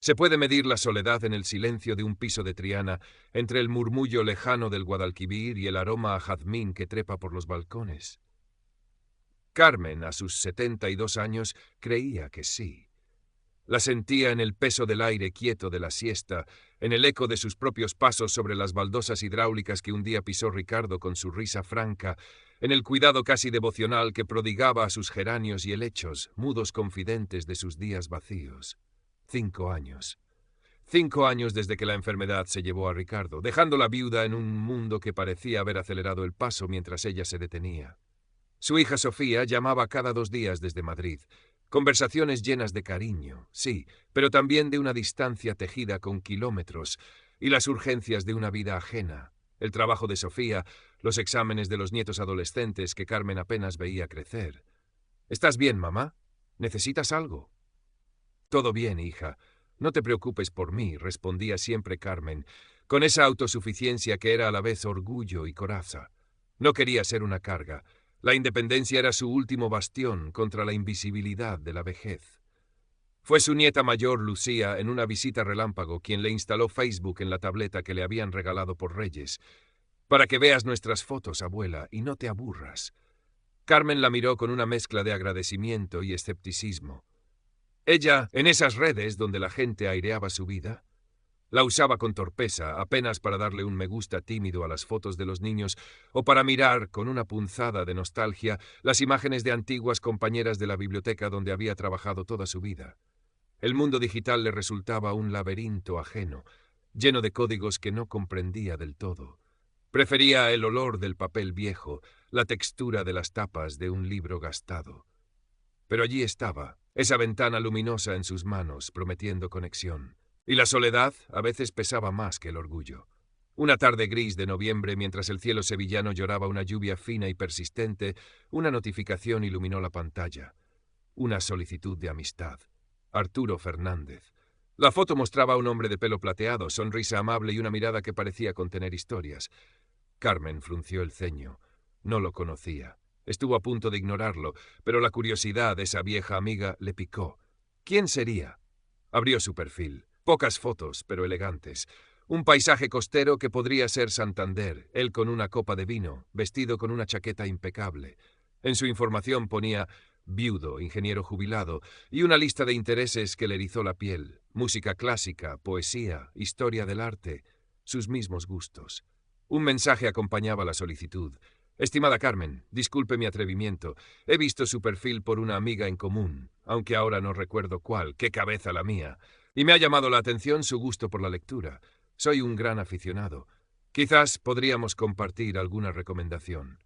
Se puede medir la soledad en el silencio de un piso de Triana, entre el murmullo lejano del Guadalquivir y el aroma a jazmín que trepa por los balcones. Carmen, a sus 72 años, creía que sí. La sentía en el peso del aire quieto de la siesta, en el eco de sus propios pasos sobre las baldosas hidráulicas que un día pisó Ricardo con su risa franca, en el cuidado casi devocional que prodigaba a sus geranios y helechos, mudos confidentes de sus días vacíos. 5 años. 5 años desde que la enfermedad se llevó a Ricardo, dejándola viuda en un mundo que parecía haber acelerado el paso mientras ella se detenía. Su hija Sofía llamaba cada 2 días desde Madrid. Conversaciones llenas de cariño, sí, pero también de una distancia tejida con kilómetros y las urgencias de una vida ajena. El trabajo de Sofía, los exámenes de los nietos adolescentes que Carmen apenas veía crecer. ¿Estás bien, mamá? ¿Necesitas algo? Todo bien, hija. No te preocupes por mí, respondía siempre Carmen, con esa autosuficiencia que era a la vez orgullo y coraza. No quería ser una carga. La independencia era su último bastión contra la invisibilidad de la vejez. Fue su nieta mayor, Lucía, en una visita relámpago, quien le instaló Facebook en la tableta que le habían regalado por Reyes. Para que veas nuestras fotos, abuela, y no te aburras. Carmen la miró con una mezcla de agradecimiento y escepticismo. Ella, en esas redes donde la gente aireaba su vida, la usaba con torpeza, apenas para darle un me gusta tímido a las fotos de los niños o para mirar, con una punzada de nostalgia, las imágenes de antiguas compañeras de la biblioteca donde había trabajado toda su vida. El mundo digital le resultaba un laberinto ajeno, lleno de códigos que no comprendía del todo. Prefería el olor del papel viejo, la textura de las tapas de un libro gastado. Pero allí estaba, esa ventana luminosa en sus manos, prometiendo conexión. Y la soledad a veces pesaba más que el orgullo. Una tarde gris de noviembre, mientras el cielo sevillano lloraba una lluvia fina y persistente, una notificación iluminó la pantalla. Una solicitud de amistad. Arturo Fernández. La foto mostraba a un hombre de pelo plateado, sonrisa amable y una mirada que parecía contener historias. Carmen frunció el ceño. No lo conocía. Estuvo a punto de ignorarlo, pero la curiosidad de esa vieja amiga le picó. ¿Quién sería? Abrió su perfil. Pocas fotos, pero elegantes. Un paisaje costero que podría ser Santander, él con una copa de vino, vestido con una chaqueta impecable. En su información ponía viudo, ingeniero jubilado, y una lista de intereses que le erizó la piel. Música clásica, poesía, historia del arte, sus mismos gustos. Un mensaje acompañaba la solicitud. Estimada Carmen, disculpe mi atrevimiento. He visto su perfil por una amiga en común, aunque ahora no recuerdo cuál, qué cabeza la mía. Y me ha llamado la atención su gusto por la lectura. Soy un gran aficionado. Quizás podríamos compartir alguna recomendación.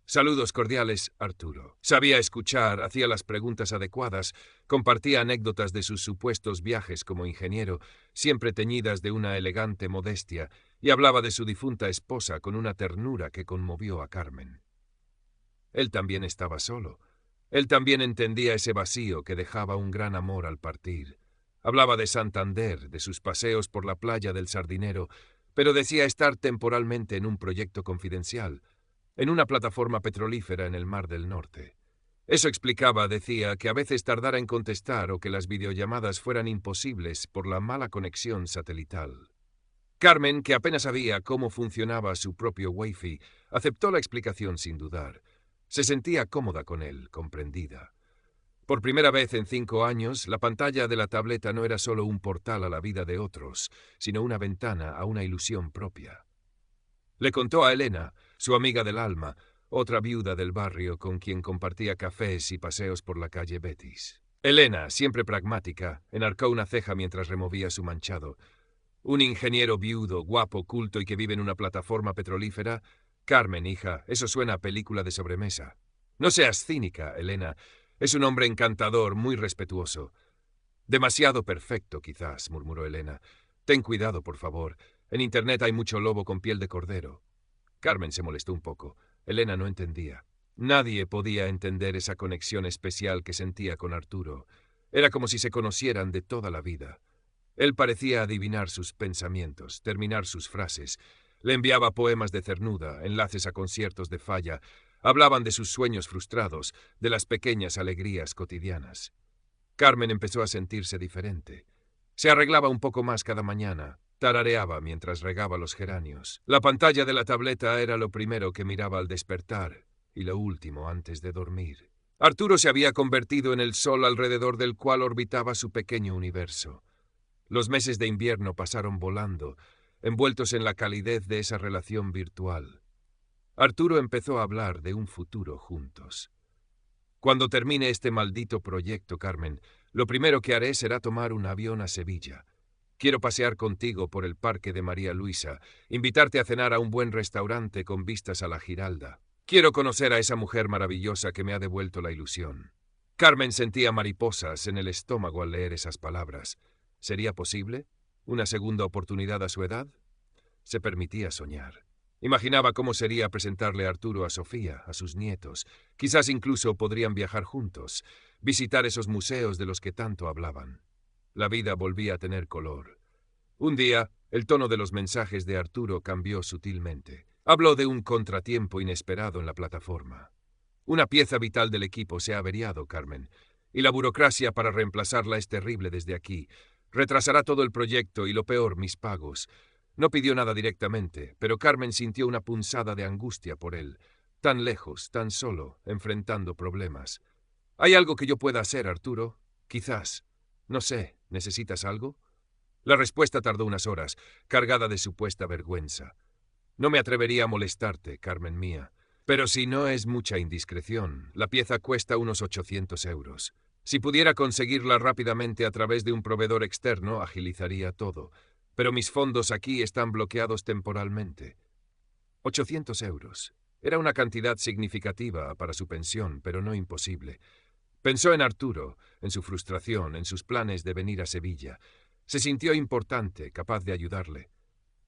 Saludos cordiales, Arturo. Sabía escuchar, hacía las preguntas adecuadas, compartía anécdotas de sus supuestos viajes como ingeniero, siempre teñidas de una elegante modestia, y hablaba de su difunta esposa con una ternura que conmovió a Carmen. Él también estaba solo. Él también entendía ese vacío que dejaba un gran amor al partir. Hablaba de Santander, de sus paseos por la playa del Sardinero, pero decía estar temporalmente en un proyecto confidencial, en una plataforma petrolífera en el Mar del Norte. Eso explicaba, decía, que a veces tardara en contestar o que las videollamadas fueran imposibles por la mala conexión satelital. Carmen, que apenas sabía cómo funcionaba su propio wifi, aceptó la explicación sin dudar. Se sentía cómoda con él, comprendida. Por primera vez en 5 años, la pantalla de la tableta no era solo un portal a la vida de otros, sino una ventana a una ilusión propia. Le contó a Elena, su amiga del alma, otra viuda del barrio con quien compartía cafés y paseos por la calle Betis. Elena, siempre pragmática, enarcó una ceja mientras removía su manchado. Un ingeniero viudo, guapo, culto y que vive en una plataforma petrolífera. Carmen, hija, eso suena a película de sobremesa. No seas cínica, Elena. Es un hombre encantador, muy respetuoso. Demasiado perfecto, quizás, murmuró Elena. Ten cuidado, por favor. En Internet hay mucho lobo con piel de cordero. Carmen se molestó un poco. Elena no entendía. Nadie podía entender esa conexión especial que sentía con Arturo. Era como si se conocieran de toda la vida. Él parecía adivinar sus pensamientos, terminar sus frases. Le enviaba poemas de cernuda, enlaces a conciertos de Falla. Hablaban de sus sueños frustrados, de las pequeñas alegrías cotidianas. Carmen empezó a sentirse diferente. Se arreglaba un poco más cada mañana. Tarareaba mientras regaba los geranios. La pantalla de la tableta era lo primero que miraba al despertar y lo último antes de dormir. Arturo se había convertido en el sol alrededor del cual orbitaba su pequeño universo. Los meses de invierno pasaron volando, envueltos en la calidez de esa relación virtual. Arturo empezó a hablar de un futuro juntos. Cuando termine este maldito proyecto, Carmen, lo primero que haré será tomar un avión a Sevilla. Quiero pasear contigo por el parque de María Luisa, invitarte a cenar a un buen restaurante con vistas a la Giralda. Quiero conocer a esa mujer maravillosa que me ha devuelto la ilusión. Carmen sentía mariposas en el estómago al leer esas palabras. ¿Sería posible? ¿Una segunda oportunidad a su edad? Se permitía soñar. Imaginaba cómo sería presentarle a Arturo a Sofía, a sus nietos. Quizás incluso podrían viajar juntos, visitar esos museos de los que tanto hablaban. La vida volvía a tener color. Un día, el tono de los mensajes de Arturo cambió sutilmente. Habló de un contratiempo inesperado en la plataforma. Una pieza vital del equipo se ha averiado, Carmen, y la burocracia para reemplazarla es terrible desde aquí. Retrasará todo el proyecto y, lo peor, mis pagos. No pidió nada directamente, pero Carmen sintió una punzada de angustia por él. Tan lejos, tan solo, enfrentando problemas. ¿Hay algo que yo pueda hacer, Arturo? Quizás. No sé, ¿necesitas algo? La respuesta tardó unas horas, cargada de supuesta vergüenza. No me atrevería a molestarte, Carmen mía. Pero si no es mucha indiscreción, la pieza cuesta unos 800 euros. Si pudiera conseguirla rápidamente a través de un proveedor externo, agilizaría todo. Pero mis fondos aquí están bloqueados temporalmente. 800 euros. Era una cantidad significativa para su pensión, pero no imposible. Pensó en Arturo, en su frustración, en sus planes de venir a Sevilla. Se sintió importante, capaz de ayudarle.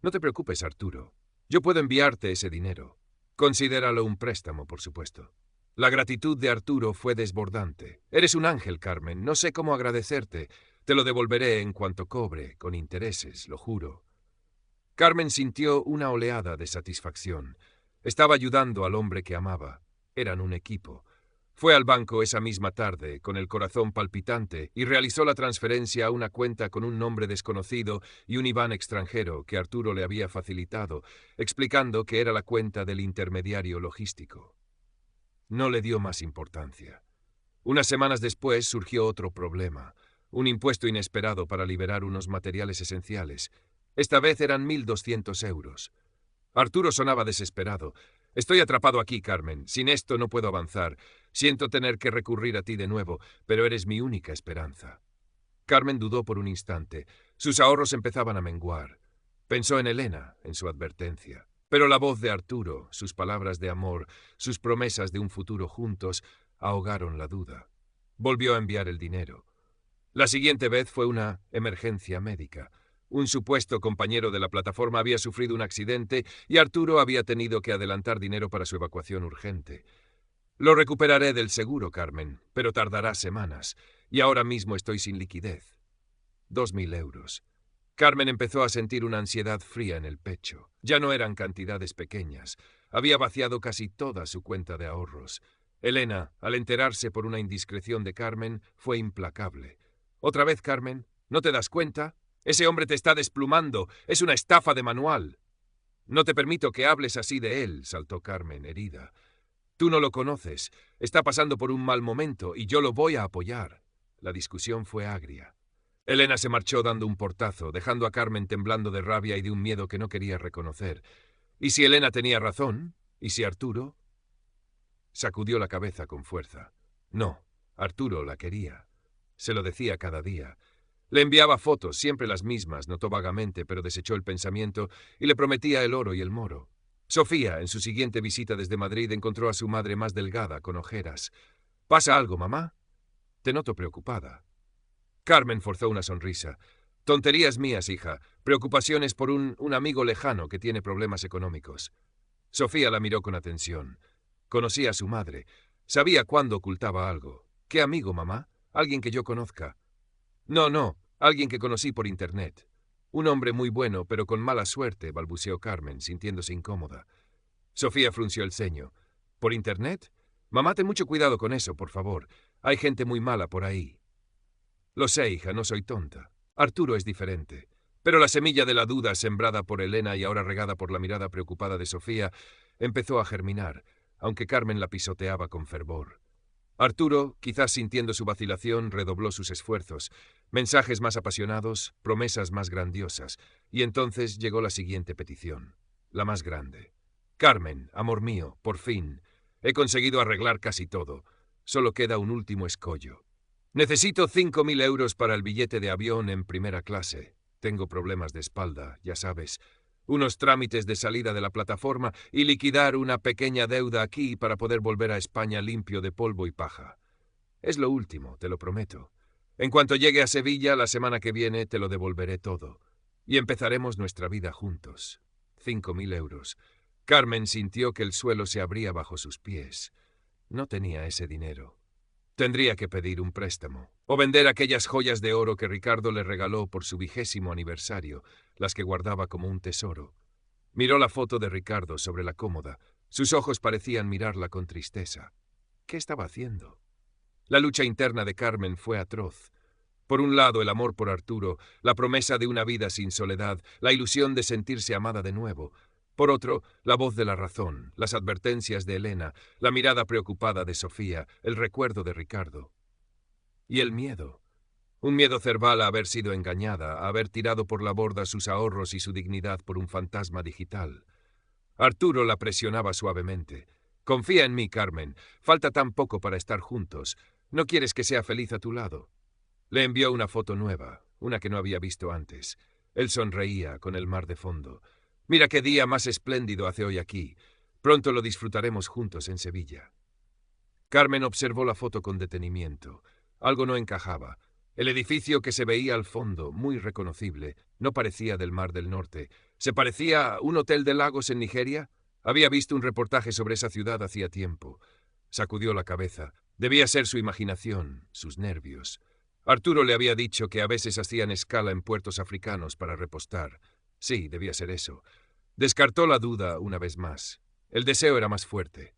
No te preocupes, Arturo. Yo puedo enviarte ese dinero. Considéralo un préstamo, por supuesto. La gratitud de Arturo fue desbordante. Eres un ángel, Carmen. No sé cómo agradecerte. Te lo devolveré en cuanto cobre, con intereses, lo juro. Carmen sintió una oleada de satisfacción. Estaba ayudando al hombre que amaba. Eran un equipo. Fue al banco esa misma tarde, con el corazón palpitante, y realizó la transferencia a una cuenta con un nombre desconocido y un IBAN extranjero que Arturo le había facilitado, explicando que era la cuenta del intermediario logístico. No le dio más importancia. Unas semanas después surgió otro problema, un impuesto inesperado para liberar unos materiales esenciales. Esta vez eran 1.200 euros. Arturo sonaba desesperado. Estoy atrapado aquí, Carmen. Sin esto no puedo avanzar. Siento tener que recurrir a ti de nuevo, pero eres mi única esperanza. Carmen dudó por un instante. Sus ahorros empezaban a menguar. Pensó en Elena, en su advertencia. Pero la voz de Arturo, sus palabras de amor, sus promesas de un futuro juntos, ahogaron la duda. Volvió a enviar el dinero. La siguiente vez fue una emergencia médica. Un supuesto compañero de la plataforma había sufrido un accidente y Arturo había tenido que adelantar dinero para su evacuación urgente. Lo recuperaré del seguro, Carmen, pero tardará semanas, y ahora mismo estoy sin liquidez. 2.000 euros. Carmen empezó a sentir una ansiedad fría en el pecho. Ya no eran cantidades pequeñas. Había vaciado casi toda su cuenta de ahorros. Elena, al enterarse por una indiscreción de Carmen, fue implacable. ¿Otra vez, Carmen? ¿No te das cuenta? Ese hombre te está desplumando. Es una estafa de manual. No te permito que hables así de él, saltó Carmen, herida. Tú no lo conoces. Está pasando por un mal momento y yo lo voy a apoyar. La discusión fue agria. Elena se marchó dando un portazo, dejando a Carmen temblando de rabia y de un miedo que no quería reconocer. ¿Y si Elena tenía razón? ¿Y si Arturo? Sacudió la cabeza con fuerza. No, Arturo la quería. Se lo decía cada día. Le enviaba fotos, siempre las mismas, notó vagamente, pero desechó el pensamiento y le prometía el oro y el moro. Sofía, en su siguiente visita desde Madrid, encontró a su madre más delgada, con ojeras. ¿Pasa algo, mamá? Te noto preocupada. Carmen forzó una sonrisa. Tonterías mías, hija. Preocupaciones por un amigo lejano que tiene problemas económicos. Sofía la miró con atención. Conocía a su madre. Sabía cuándo ocultaba algo. ¿Qué amigo, mamá? Alguien que yo conozca. No, alguien que conocí por internet. Un hombre muy bueno, pero con mala suerte, balbuceó Carmen, sintiéndose incómoda. Sofía frunció el ceño. ¿Por internet? Mamá, ten mucho cuidado con eso, por favor. Hay gente muy mala por ahí. Lo sé, hija, no soy tonta. Arturo es diferente. Pero la semilla de la duda, sembrada por Elena y ahora regada por la mirada preocupada de Sofía, empezó a germinar, aunque Carmen la pisoteaba con fervor. Arturo, quizás sintiendo su vacilación, redobló sus esfuerzos. Mensajes más apasionados, promesas más grandiosas. Y entonces llegó la siguiente petición, la más grande. Carmen, amor mío, por fin. He conseguido arreglar casi todo. Solo queda un último escollo. Necesito 5.000 euros para el billete de avión en primera clase. Tengo problemas de espalda, ya sabes. Unos trámites de salida de la plataforma y liquidar una pequeña deuda aquí para poder volver a España limpio de polvo y paja. Es lo último, te lo prometo. En cuanto llegue a Sevilla, la semana que viene, te lo devolveré todo. Y empezaremos nuestra vida juntos. 5.000 euros. Carmen sintió que el suelo se abría bajo sus pies. No tenía ese dinero. Tendría que pedir un préstamo, o vender aquellas joyas de oro que Ricardo le regaló por su 20º aniversario, las que guardaba como un tesoro. Miró la foto de Ricardo sobre la cómoda. Sus ojos parecían mirarla con tristeza. ¿Qué estaba haciendo? La lucha interna de Carmen fue atroz. Por un lado, el amor por Arturo, la promesa de una vida sin soledad, la ilusión de sentirse amada de nuevo. Por otro, la voz de la razón, las advertencias de Elena, la mirada preocupada de Sofía, el recuerdo de Ricardo. Y el miedo. Un miedo cerval a haber sido engañada, a haber tirado por la borda sus ahorros y su dignidad por un fantasma digital. Arturo la presionaba suavemente. Confía en mí, Carmen. Falta tan poco para estar juntos. ¿No quieres que sea feliz a tu lado? Le envió una foto nueva, una que no había visto antes. Él sonreía, con el mar de fondo. Mira qué día más espléndido hace hoy aquí. Pronto lo disfrutaremos juntos en Sevilla. Carmen observó la foto con detenimiento. Algo no encajaba. El edificio que se veía al fondo, muy reconocible, no parecía del Mar del Norte. ¿Se parecía a un hotel de Lagos en Nigeria? Había visto un reportaje sobre esa ciudad hacía tiempo. Sacudió la cabeza. Debía ser su imaginación, sus nervios. Arturo le había dicho que a veces hacían escala en puertos africanos para repostar. Sí, debía ser eso. Descartó la duda una vez más. El deseo era más fuerte.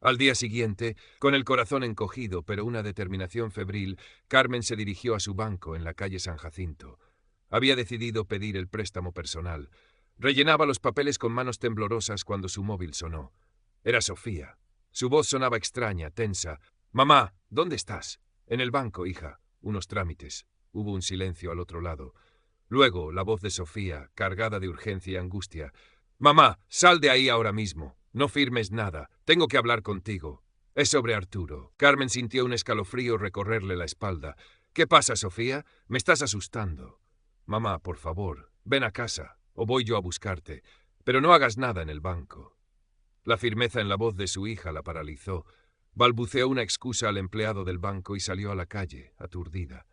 Al día siguiente, con el corazón encogido pero una determinación febril, Carmen se dirigió a su banco en la calle San Jacinto. Había decidido pedir el préstamo personal. Rellenaba los papeles con manos temblorosas cuando su móvil sonó. Era Sofía. Su voz sonaba extraña, tensa. «Mamá, ¿dónde estás?» «En el banco, hija. Unos trámites». Hubo un silencio al otro lado. Luego, la voz de Sofía, cargada de urgencia y angustia. «Mamá, sal de ahí ahora mismo. No firmes nada. Tengo que hablar contigo. Es sobre Arturo». Carmen sintió un escalofrío recorrerle la espalda. «¿Qué pasa, Sofía? Me estás asustando». «Mamá, por favor, ven a casa, o voy yo a buscarte. Pero no hagas nada en el banco». La firmeza en la voz de su hija la paralizó. Balbuceó una excusa al empleado del banco y salió a la calle, aturdida.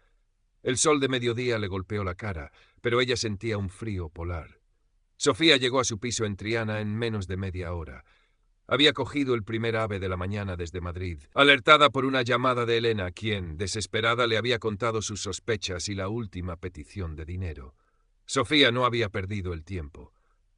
El sol de mediodía le golpeó la cara, pero ella sentía un frío polar. Sofía llegó a su piso en Triana en menos de media hora. Había cogido el primer AVE de la mañana desde Madrid, alertada por una llamada de Elena, quien, desesperada, le había contado sus sospechas y la última petición de dinero. Sofía no había perdido el tiempo.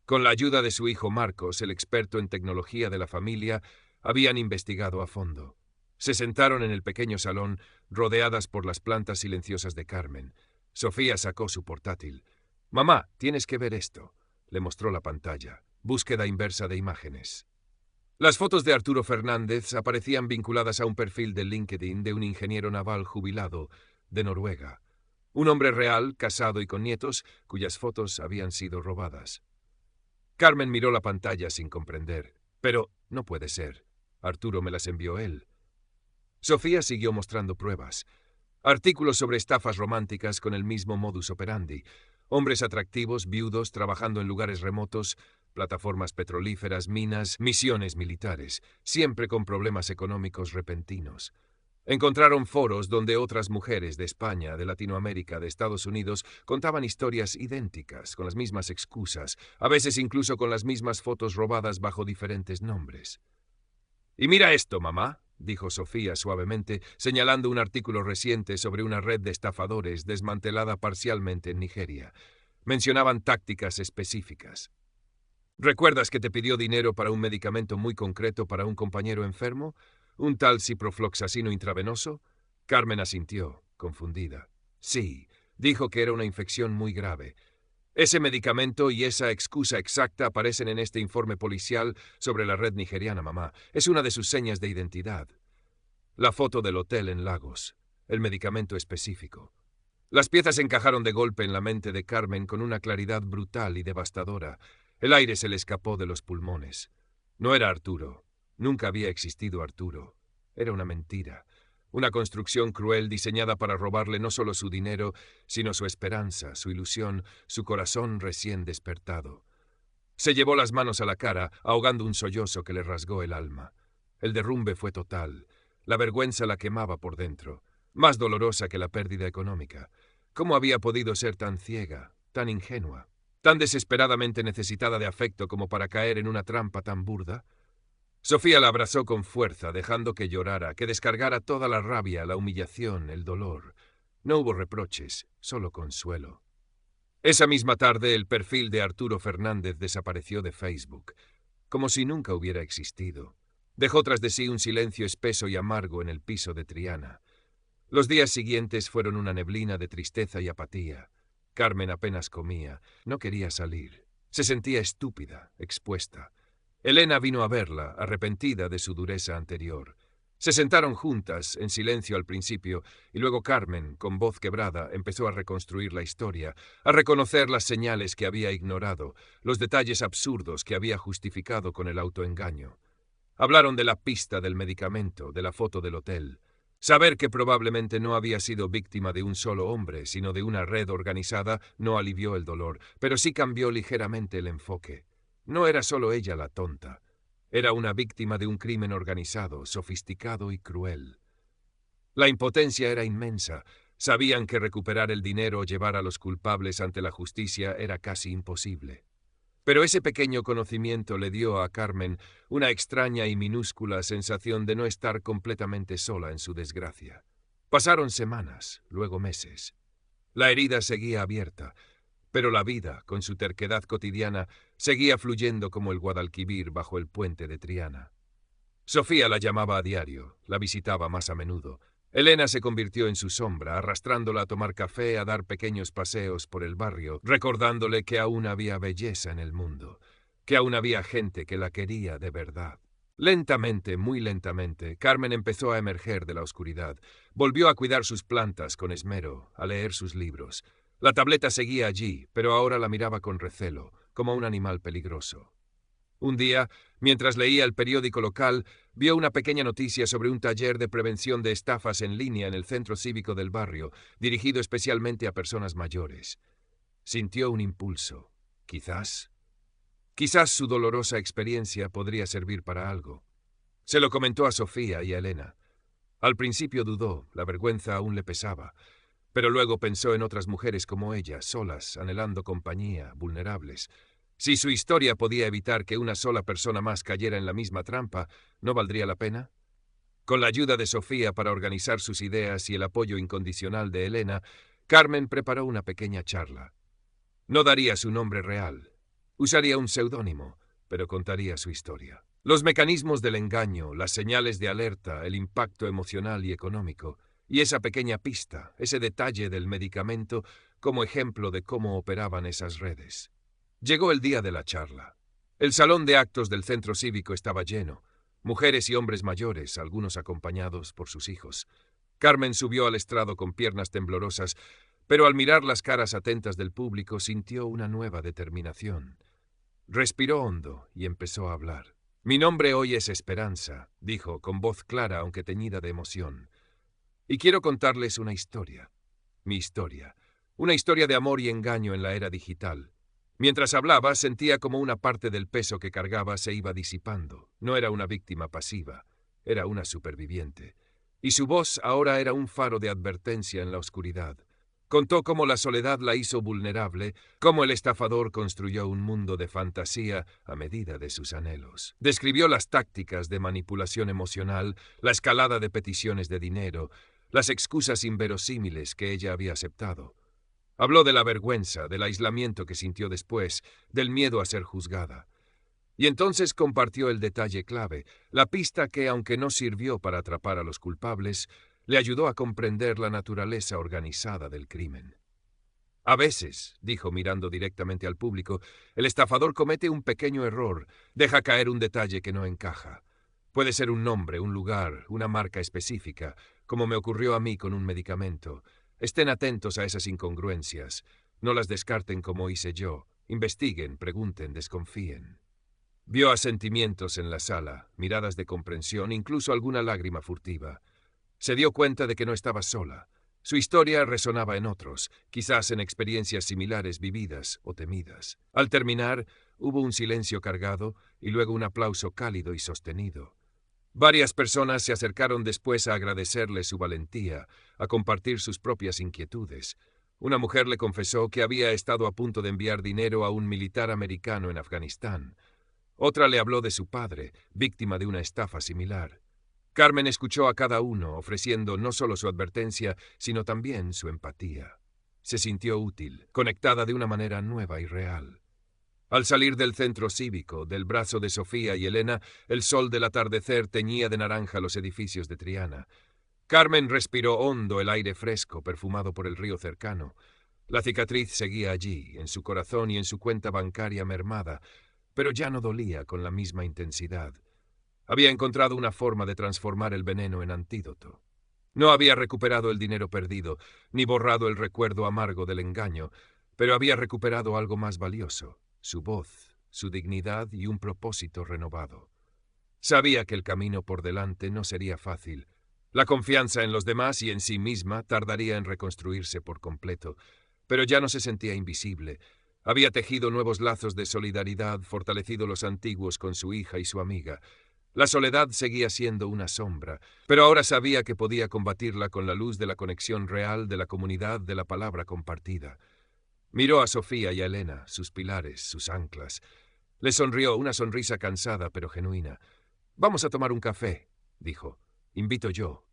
Con la ayuda de su hijo Marcos, el experto en tecnología de la familia, habían investigado a fondo. Se sentaron en el pequeño salón, rodeadas por las plantas silenciosas de Carmen. Sofía sacó su portátil. «Mamá, tienes que ver esto». Le mostró la pantalla. Búsqueda inversa de imágenes. Las fotos de Arturo Fernández aparecían vinculadas a un perfil de LinkedIn de un ingeniero naval jubilado de Noruega. Un hombre real, casado y con nietos, cuyas fotos habían sido robadas. Carmen miró la pantalla sin comprender. «Pero no puede ser. Arturo me las envió él». Sofía siguió mostrando pruebas. Artículos sobre estafas románticas con el mismo modus operandi. Hombres atractivos, viudos, trabajando en lugares remotos, plataformas petrolíferas, minas, misiones militares, siempre con problemas económicos repentinos. Encontraron foros donde otras mujeres de España, de Latinoamérica, de Estados Unidos, contaban historias idénticas, con las mismas excusas, a veces incluso con las mismas fotos robadas bajo diferentes nombres. «Y mira esto, mamá», dijo Sofía suavemente, señalando un artículo reciente sobre una red de estafadores desmantelada parcialmente en Nigeria. Mencionaban tácticas específicas. «¿Recuerdas que te pidió dinero para un medicamento muy concreto para un compañero enfermo? ¿Un tal ciprofloxacino intravenoso?» Carmen asintió, confundida. «Sí, Dijo que era una infección muy grave. Ese medicamento y esa excusa exacta aparecen en este informe policial sobre la red nigeriana, mamá. Es una de sus señas de identidad. La foto del hotel en Lagos. El medicamento específico. Las piezas encajaron de golpe en la mente de Carmen con una claridad brutal y devastadora. El aire se le escapó de los pulmones. No era Arturo. Nunca había existido Arturo. Era una mentira. Una construcción cruel diseñada para robarle no solo su dinero, sino su esperanza, su ilusión, su corazón recién despertado. Se llevó las manos a la cara, ahogando un sollozo que le rasgó el alma. El derrumbe fue total. La vergüenza la quemaba por dentro, más dolorosa que la pérdida económica. ¿Cómo había podido ser tan ciega, tan ingenua, tan desesperadamente necesitada de afecto como para caer en una trampa tan burda? Sofía la abrazó con fuerza, dejando que llorara, que descargara toda la rabia, la humillación, el dolor. No hubo reproches, solo consuelo. Esa misma tarde el perfil de Arturo Fernández desapareció de Facebook, como si nunca hubiera existido. Dejó tras de sí un silencio espeso y amargo en el piso de Triana. Los días siguientes fueron una neblina de tristeza y apatía. Carmen apenas comía, no quería salir. Se sentía estúpida, expuesta. Elena vino a verla, arrepentida de su dureza anterior. Se sentaron juntas, en silencio al principio, y luego Carmen, con voz quebrada, empezó a reconstruir la historia, a reconocer las señales que había ignorado, los detalles absurdos que había justificado con el autoengaño. Hablaron de la pista del medicamento, de la foto del hotel. Saber que probablemente no había sido víctima de un solo hombre, sino de una red organizada, no alivió el dolor, pero sí cambió ligeramente el enfoque. No era solo ella la tonta. Era una víctima de un crimen organizado, sofisticado y cruel. La impotencia era inmensa. Sabían que recuperar el dinero o llevar a los culpables ante la justicia era casi imposible. Pero ese pequeño conocimiento le dio a Carmen una extraña y minúscula sensación de no estar completamente sola en su desgracia. Pasaron semanas, luego meses. La herida seguía abierta, pero la vida, con su terquedad cotidiana, seguía fluyendo como el Guadalquivir bajo el puente de Triana. Sofía la llamaba a diario, la visitaba más a menudo. Elena se convirtió en su sombra, arrastrándola a tomar café, a dar pequeños paseos por el barrio, recordándole que aún había belleza en el mundo, que aún había gente que la quería de verdad. Lentamente, muy lentamente, Carmen empezó a emerger de la oscuridad. Volvió a cuidar sus plantas con esmero, a leer sus libros. La tableta seguía allí, pero ahora la miraba con recelo, como un animal peligroso. Un día, mientras leía el periódico local, vio una pequeña noticia sobre un taller de prevención de estafas en línea en el centro cívico del barrio, dirigido especialmente a personas mayores. Sintió un impulso. Quizás su dolorosa experiencia podría servir para algo. Se lo comentó a Sofía y a Elena. Al principio dudó, la vergüenza aún le pesaba, pero luego pensó en otras mujeres como ella, solas, anhelando compañía, vulnerables. Si su historia podía evitar que una sola persona más cayera en la misma trampa, ¿no valdría la pena? Con la ayuda de Sofía para organizar sus ideas y el apoyo incondicional de Elena, Carmen preparó una pequeña charla. No daría su nombre real. Usaría un seudónimo, pero contaría su historia. Los mecanismos del engaño, las señales de alerta, el impacto emocional y económico, y esa pequeña pista, ese detalle del medicamento como ejemplo de cómo operaban esas redes. Llegó el día de la charla. El salón de actos del centro cívico estaba lleno. Mujeres y hombres mayores, algunos acompañados por sus hijos. Carmen subió al estrado con piernas temblorosas, pero al mirar las caras atentas del público sintió una nueva determinación. Respiró hondo y empezó a hablar. «Mi nombre hoy es Esperanza», dijo, con voz clara aunque teñida de emoción. «Y quiero contarles una historia. Mi historia. Una historia de amor y engaño en la era digital». Mientras hablaba, sentía como una parte del peso que cargaba se iba disipando. No era una víctima pasiva, era una superviviente. Y su voz ahora era un faro de advertencia en la oscuridad. Contó cómo la soledad la hizo vulnerable, cómo el estafador construyó un mundo de fantasía a medida de sus anhelos. Describió las tácticas de manipulación emocional, la escalada de peticiones de dinero, las excusas inverosímiles que ella había aceptado. Habló de la vergüenza, del aislamiento que sintió después, del miedo a ser juzgada. Y entonces compartió el detalle clave, la pista que, aunque no sirvió para atrapar a los culpables, le ayudó a comprender la naturaleza organizada del crimen. A veces, dijo mirando directamente al público, el estafador comete un pequeño error, deja caer un detalle que no encaja. Puede ser un nombre, un lugar, una marca específica, como me ocurrió a mí con un medicamento. Estén atentos a esas incongruencias. No las descarten como hice yo. Investiguen, pregunten, desconfíen. Vio asentimientos en la sala, miradas de comprensión, incluso alguna lágrima furtiva. Se dio cuenta de que no estaba sola. Su historia resonaba en otros, quizás en experiencias similares vividas o temidas. Al terminar, hubo un silencio cargado y luego un aplauso cálido y sostenido. Varias personas se acercaron después a agradecerle su valentía, a compartir sus propias inquietudes. Una mujer le confesó que había estado a punto de enviar dinero a un militar americano en Afganistán. Otra le habló de su padre, víctima de una estafa similar. Carmen escuchó a cada uno, ofreciendo no solo su advertencia, sino también su empatía. Se sintió útil, conectada de una manera nueva y real. Al salir del centro cívico, del brazo de Sofía y Elena, el sol del atardecer teñía de naranja los edificios de Triana. Carmen respiró hondo el aire fresco, perfumado por el río cercano. La cicatriz seguía allí, en su corazón y en su cuenta bancaria mermada, pero ya no dolía con la misma intensidad. Había encontrado una forma de transformar el veneno en antídoto. No había recuperado el dinero perdido, ni borrado el recuerdo amargo del engaño, pero había recuperado algo más valioso, su voz, su dignidad y un propósito renovado. Sabía que el camino por delante no sería fácil. La confianza en los demás y en sí misma tardaría en reconstruirse por completo, pero ya no se sentía invisible. Había tejido nuevos lazos de solidaridad, fortalecido los antiguos con su hija y su amiga. La soledad seguía siendo una sombra, pero ahora sabía que podía combatirla con la luz de la conexión real de la comunidad de la palabra compartida. Miró a Sofía y a Elena, sus pilares, sus anclas. Le sonrió, una sonrisa cansada pero genuina. «Vamos a tomar un café», dijo. «Invito yo».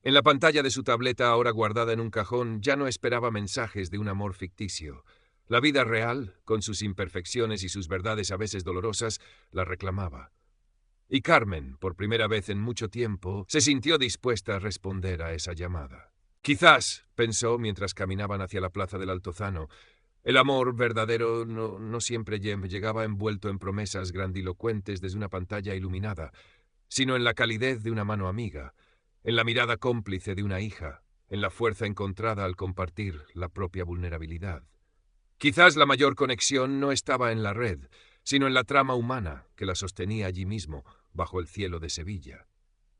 En la pantalla de su tableta, ahora guardada en un cajón, ya no esperaba mensajes de un amor ficticio. La vida real, con sus imperfecciones y sus verdades a veces dolorosas, la reclamaba. Y Carmen, por primera vez en mucho tiempo, se sintió dispuesta a responder a esa llamada. Quizás, pensó mientras caminaban hacia la plaza del Altozano, el amor verdadero no siempre llegaba envuelto en promesas grandilocuentes desde una pantalla iluminada, sino en la calidez de una mano amiga, en la mirada cómplice de una hija, en la fuerza encontrada al compartir la propia vulnerabilidad. Quizás la mayor conexión no estaba en la red, sino en la trama humana que la sostenía allí mismo, bajo el cielo de Sevilla.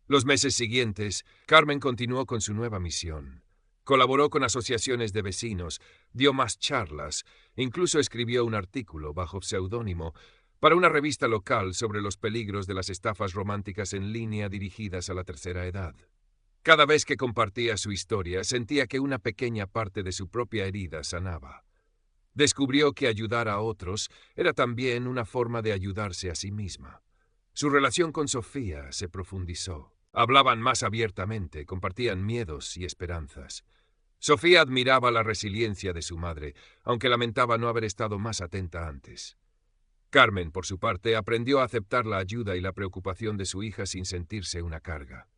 Los meses siguientes, Carmen continuó con su nueva misión. Colaboró con asociaciones de vecinos, dio más charlas, incluso escribió un artículo bajo pseudónimo para una revista local sobre los peligros de las estafas románticas en línea dirigidas a la tercera edad. Cada vez que compartía su historia, sentía que una pequeña parte de su propia herida sanaba. Descubrió que ayudar a otros era también una forma de ayudarse a sí misma. Su relación con Sofía se profundizó. Hablaban más abiertamente, compartían miedos y esperanzas. Sofía admiraba la resiliencia de su madre, aunque lamentaba no haber estado más atenta antes. Carmen, por su parte, aprendió a aceptar la ayuda y la preocupación de su hija sin sentirse una carga.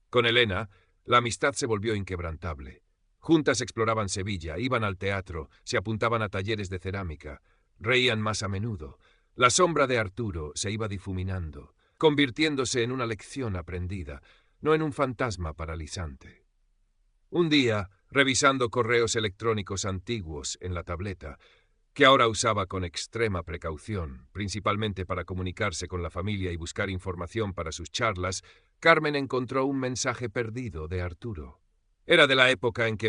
Con Elena, la amistad se volvió inquebrantable. Juntas exploraban Sevilla, iban al teatro, se apuntaban a talleres de cerámica, reían más a menudo. La sombra de Arturo se iba difuminando, convirtiéndose en una lección aprendida, no en un fantasma paralizante. Un día, revisando correos electrónicos antiguos en la tableta, que ahora usaba con extrema precaución, principalmente para comunicarse con la familia y buscar información para sus charlas, Carmen encontró un mensaje perdido de Arturo. Era de la época en que